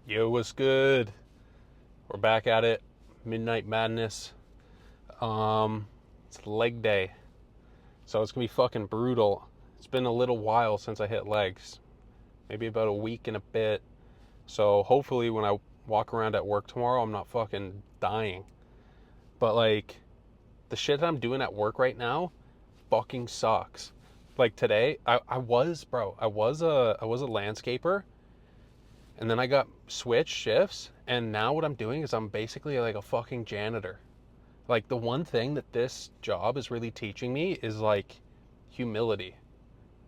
Yo, what's good? We're back at it. Midnight Madness. It's leg day, so it's gonna be fucking brutal. It's been a little while since I hit legs, maybe about a week and a bit. So hopefully, when I walk around at work tomorrow, I'm not fucking dying. But like, the shit that I'm doing at work right now, fucking sucks. Like today, I was bro, I was a landscaper, and then I got switched shifts, and now what I'm doing is I'm basically like a fucking janitor. Like the one thing that this job is really teaching me is like humility.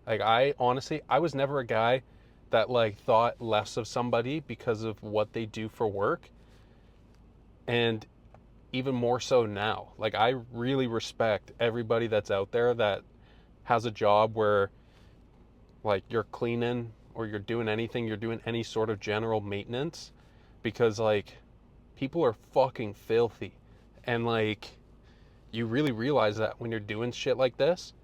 Like I honestly, I was never a guy that like thought less of somebody because of what they do for work, and even more so now. Like I really respect everybody that's out there that has a job where like you're cleaning or you're doing anything, you're doing any sort of general maintenance, because like people are fucking filthy. And like you really realize that when you're doing shit like this.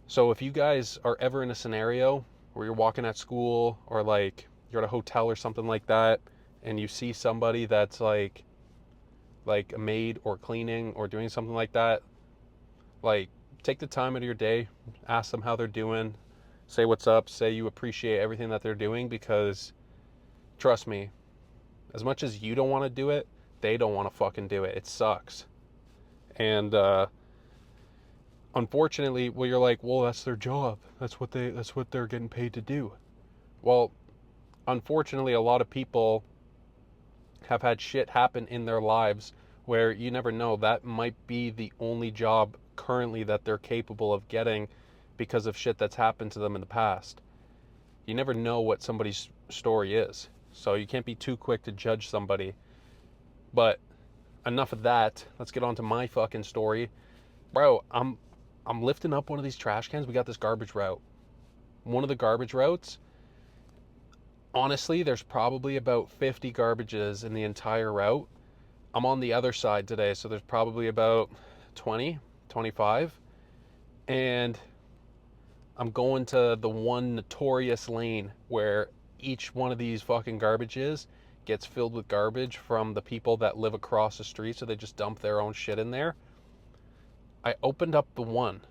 So if you guys are ever in a scenario where you're walking at school or like you're at a hotel or something like that, and you see somebody that's like a maid or cleaning or doing something like that, like take the time out of your day, ask them how they're doing, say what's up, say you appreciate everything that they're doing, because trust me, as much as you don't want to do it, they don't want to fucking do it. It sucks. And unfortunately, well, you're like, well, that's their job. That's what they're getting paid to do. Well, unfortunately, a lot of people have had shit happen in their lives where you never know, that might be the only job currently that they're capable of getting because of shit that's happened to them in the past. You never know what somebody's story is. So you can't be too quick to judge somebody. But enough of that. Let's get on to my fucking story. Bro, I'm lifting up one of these trash cans. We got this garbage route. One of the garbage routes, honestly, there's probably about 50 garbages in the entire route. I'm on the other side today, so there's probably about 20, 25. And I'm going to the one notorious lane where each one of these fucking garbages gets filled with garbage from the people that live across the street, so they just dump their own shit in there. I opened up the one.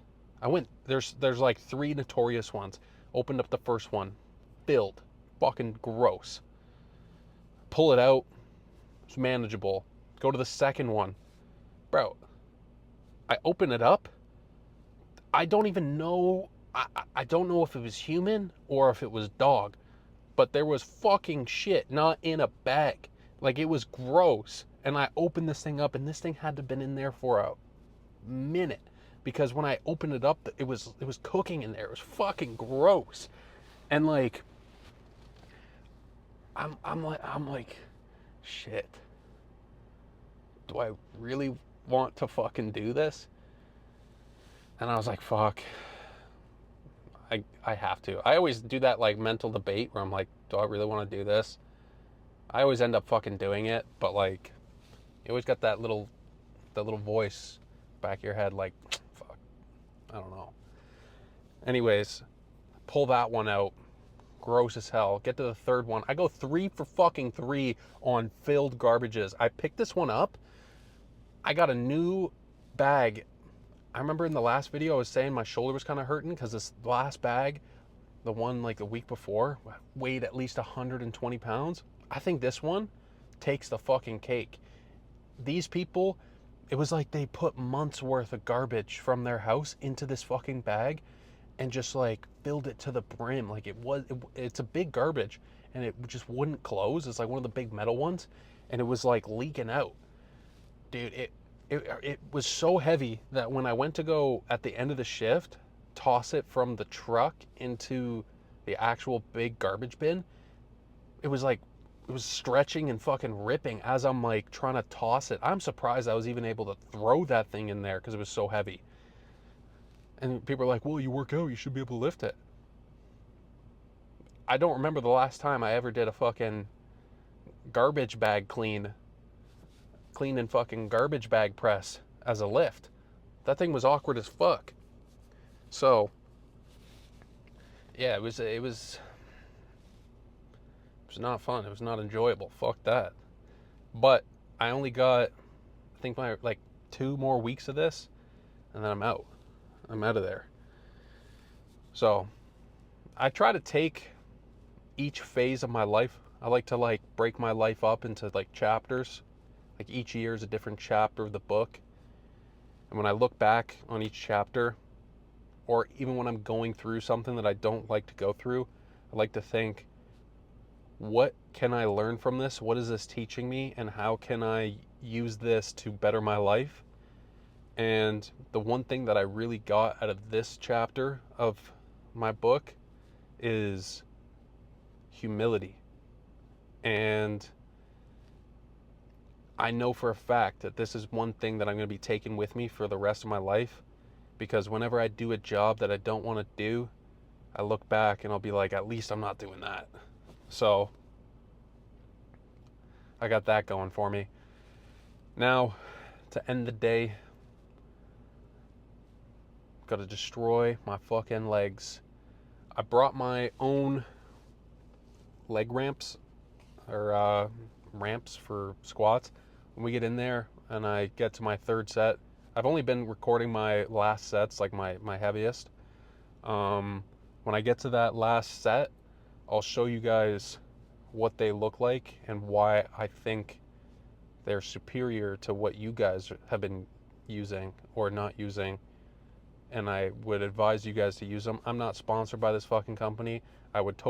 I went there's like three notorious ones. Opened up the first one, filled, fucking gross. Pull it out, it's manageable. Go to the second one, bro. I open it up. I don't even know. I don't know if it was human or if it was dog, but there was fucking shit not in a bag. Like it was gross. And I opened this thing up, and this thing had to have been in there for a minute, because when I opened it up, it was cooking in there. It was fucking gross. And like I'm like shit. Do I really want to fucking do this? And I was like, fuck. I have to. I always do that like mental debate where I'm like, do I really want to do this? I always end up fucking doing it, but like you always got that little voice back of your head like, fuck, I don't know. Anyways, pull that one out. Gross as hell. Get to the third one. I go 3 for fucking 3 on filled garbages. I picked this one up. I got a new bag. I remember in the last video I was saying my shoulder was kind of hurting because this last bag, the one like the week before, weighed at least 120 pounds. I think this one takes the fucking cake. These people, it was like they put months worth of garbage from their house into this fucking bag and just like filled it to the brim. Like it's a big garbage, and it just wouldn't close. It's like one of the big metal ones, and it was like leaking out. Dude, it was so heavy that when I went to go at the end of the shift, toss it from the truck into the actual big garbage bin, it was like it was stretching and fucking ripping as I'm like trying to toss it. I'm surprised I was even able to throw that thing in there because it was so heavy. And people are like, well, you work out, you should be able to lift it. I don't remember the last time I ever did a fucking garbage bag clean and fucking garbage bag press as a lift. That thing was awkward as fuck. So, yeah, it was was not fun. It was not enjoyable. Fuck that. But I only got, I think, my like 2 more weeks of this, and then I'm out. I'm out of there. So I try to take each phase of my life. I like to like break my life up into like chapters. Like each year is a different chapter of the book. And when I look back on each chapter, or even when I'm going through something that I don't like to go through, I like to think, what can I learn from this? What is this teaching me? And how can I use this to better my life? And the one thing that I really got out of this chapter of my book is humility. And I know for a fact that this is one thing that I'm going to be taking with me for the rest of my life, because whenever I do a job that I don't want to do, I look back and I'll be like, at least I'm not doing that. So I got that going for me. Now, to end the day, got to destroy my fucking legs. I brought my own leg ramps, or ramps for squats. When we get in there and I get to my third set, I've only been recording my last sets, like my heaviest. When I get to that last set, I'll show you guys what they look like and why I think they're superior to what you guys have been using or not using. And I would advise you guys to use them. I'm not sponsored by this fucking company. I would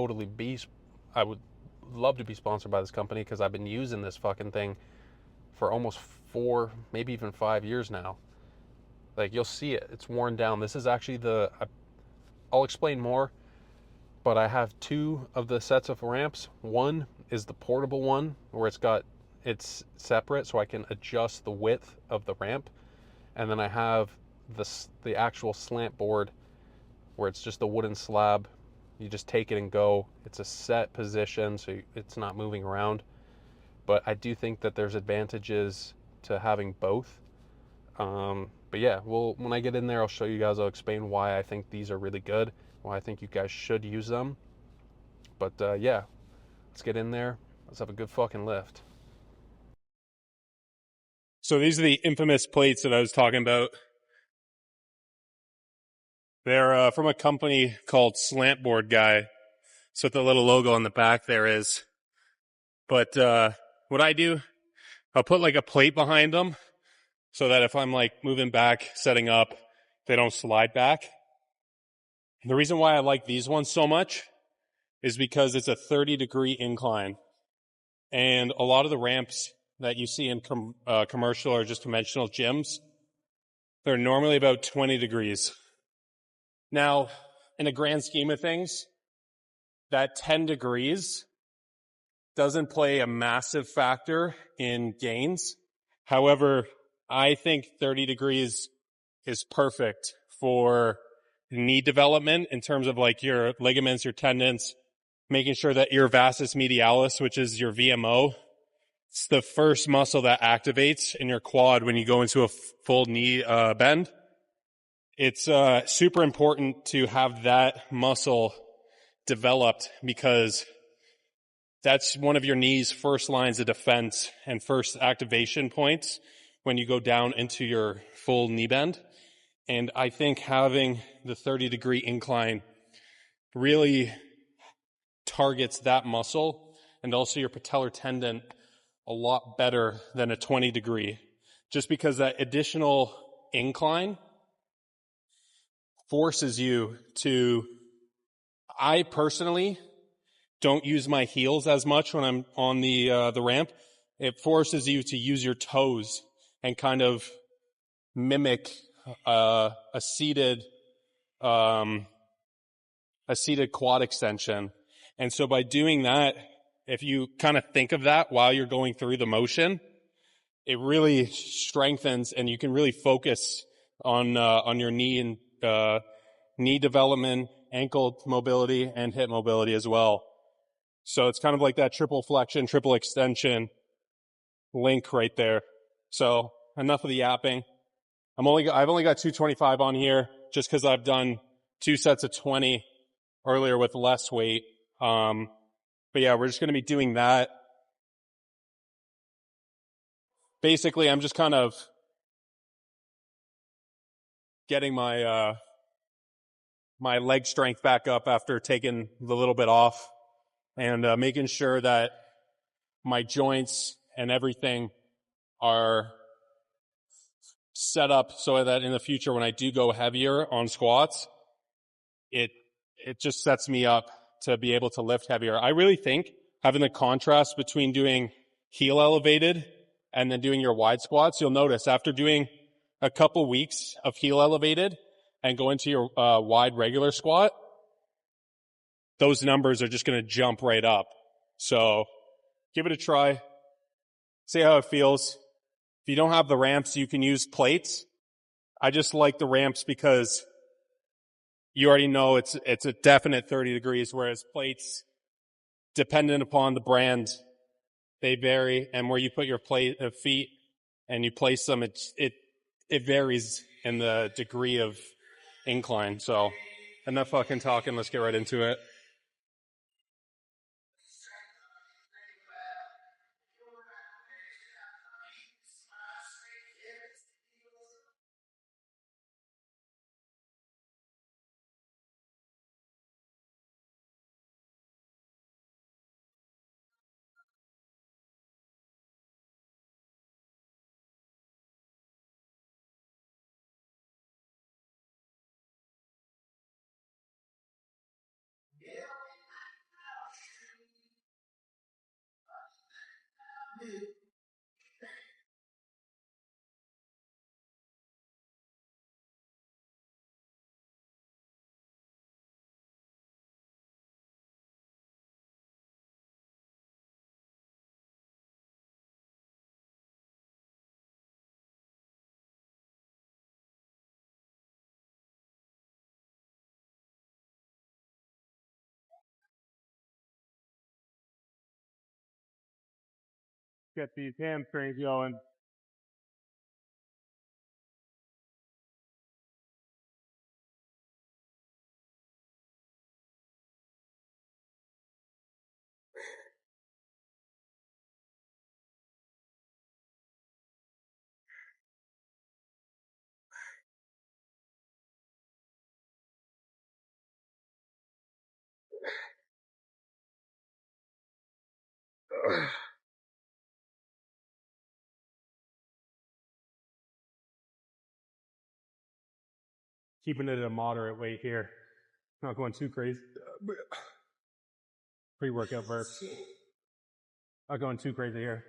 love to be sponsored by this company, because I've been using this fucking thing for almost 4, maybe even 5 years now. Like, you'll see it. It's worn down. This is actually I'll explain more, but I have 2 of the sets of ramps. One is the portable one, where it's separate so I can adjust the width of the ramp. And then I have the actual slant board, where it's just a wooden slab. You just take it and go. It's a set position, so it's not moving around. But I do think that there's advantages to having both. But yeah, when I get in there, I'll show you guys. I'll explain why I think these are really good, why I think you guys should use them. But yeah, let's get in there. Let's have a good fucking lift. So these are the infamous plates that I was talking about. They're from a company called Slantboard Guy. So what the little logo on the back there is. But what I do, I'll put like a plate behind them so that if I'm like moving back, setting up, they don't slide back. And the reason why I like these ones so much is because it's a 30-degree incline. And a lot of the ramps that you see in commercial or just conventional gyms, they're normally about 20 degrees. Now, in a grand scheme of things, that 10 degrees doesn't play a massive factor in gains. However, I think 30 degrees is perfect for knee development in terms of like your ligaments, your tendons, making sure that your vastus medialis, which is your VMO, it's the first muscle that activates in your quad when you go into a full knee bend. It's super important to have that muscle developed, because that's one of your knee's first lines of defense and first activation points when you go down into your full knee bend. And I think having the 30-degree incline really targets that muscle and also your patellar tendon a lot better than a 20-degree, just because that additional incline forces you to, I personally don't use my heels as much when I'm on the ramp. It forces you to use your toes and kind of mimic a seated quad extension. And so by doing that, if you kind of think of that while you're going through the motion, it really strengthens, and you can really focus on your knee and knee development, ankle mobility, and hip mobility as well. So it's kind of like that triple flexion, triple extension link right there. So enough of the yapping. I've only got 225 on here just because I've done 2 sets of 20 earlier with less weight. But yeah, we're just going to be doing that. Basically, I'm just kind of getting my my leg strength back up after taking the little bit off, and making sure that my joints and everything are set up so that in the future when I do go heavier on squats, it just sets me up to be able to lift heavier. I really think having the contrast between doing heel elevated and then doing your wide squats, you'll notice after doing a couple weeks of heel elevated and go into your wide regular squat, those numbers are just going to jump right up. So give it a try. See how it feels. If you don't have the ramps, you can use plates. I just like the ramps because you already know it's a definite 30 degrees, whereas plates, dependent upon the brand, they vary. And where you put your feet and you place them, it varies in the degree of incline. So enough fucking talking. Let's get right into it. Get these hamstrings going. Keeping it at a moderate weight here. Not going too crazy. Pre-workout burps. Not going too crazy here.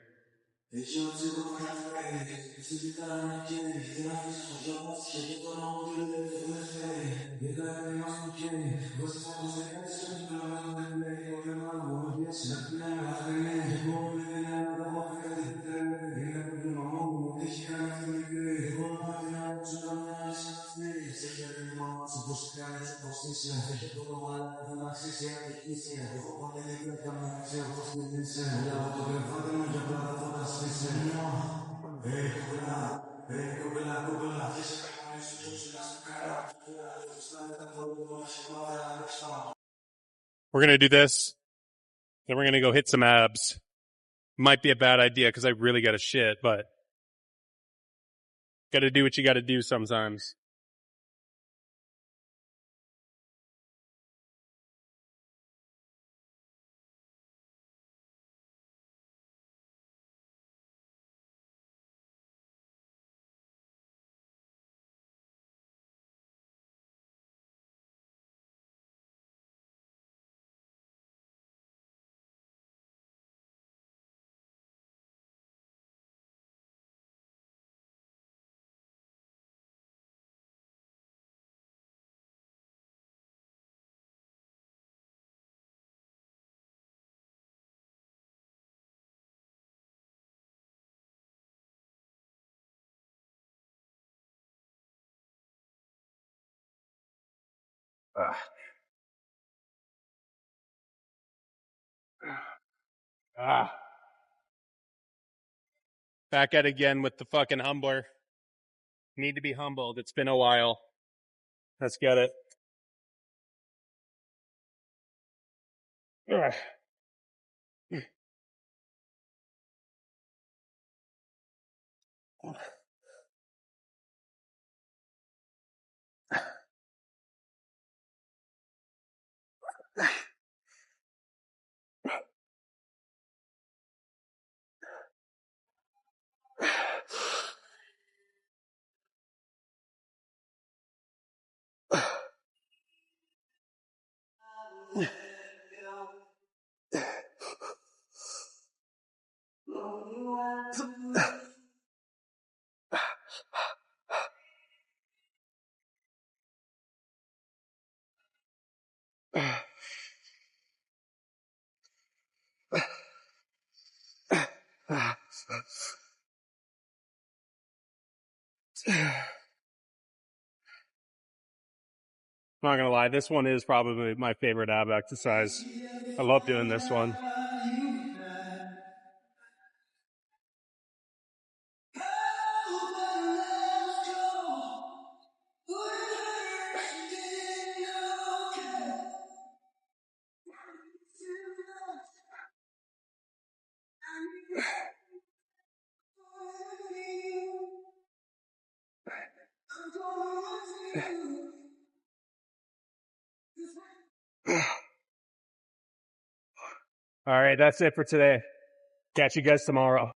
We're going to do this. Then we're going to go hit some abs. Might be a bad idea because I really got to shit, but got to do what you got to do sometimes. Back at it again with the fucking humbler. Need to be humbled. It's been a while. Let's get it. I'm not gonna lie, this one is probably my favorite ab exercise. I love doing this one. All right, that's it for today. Catch you guys tomorrow.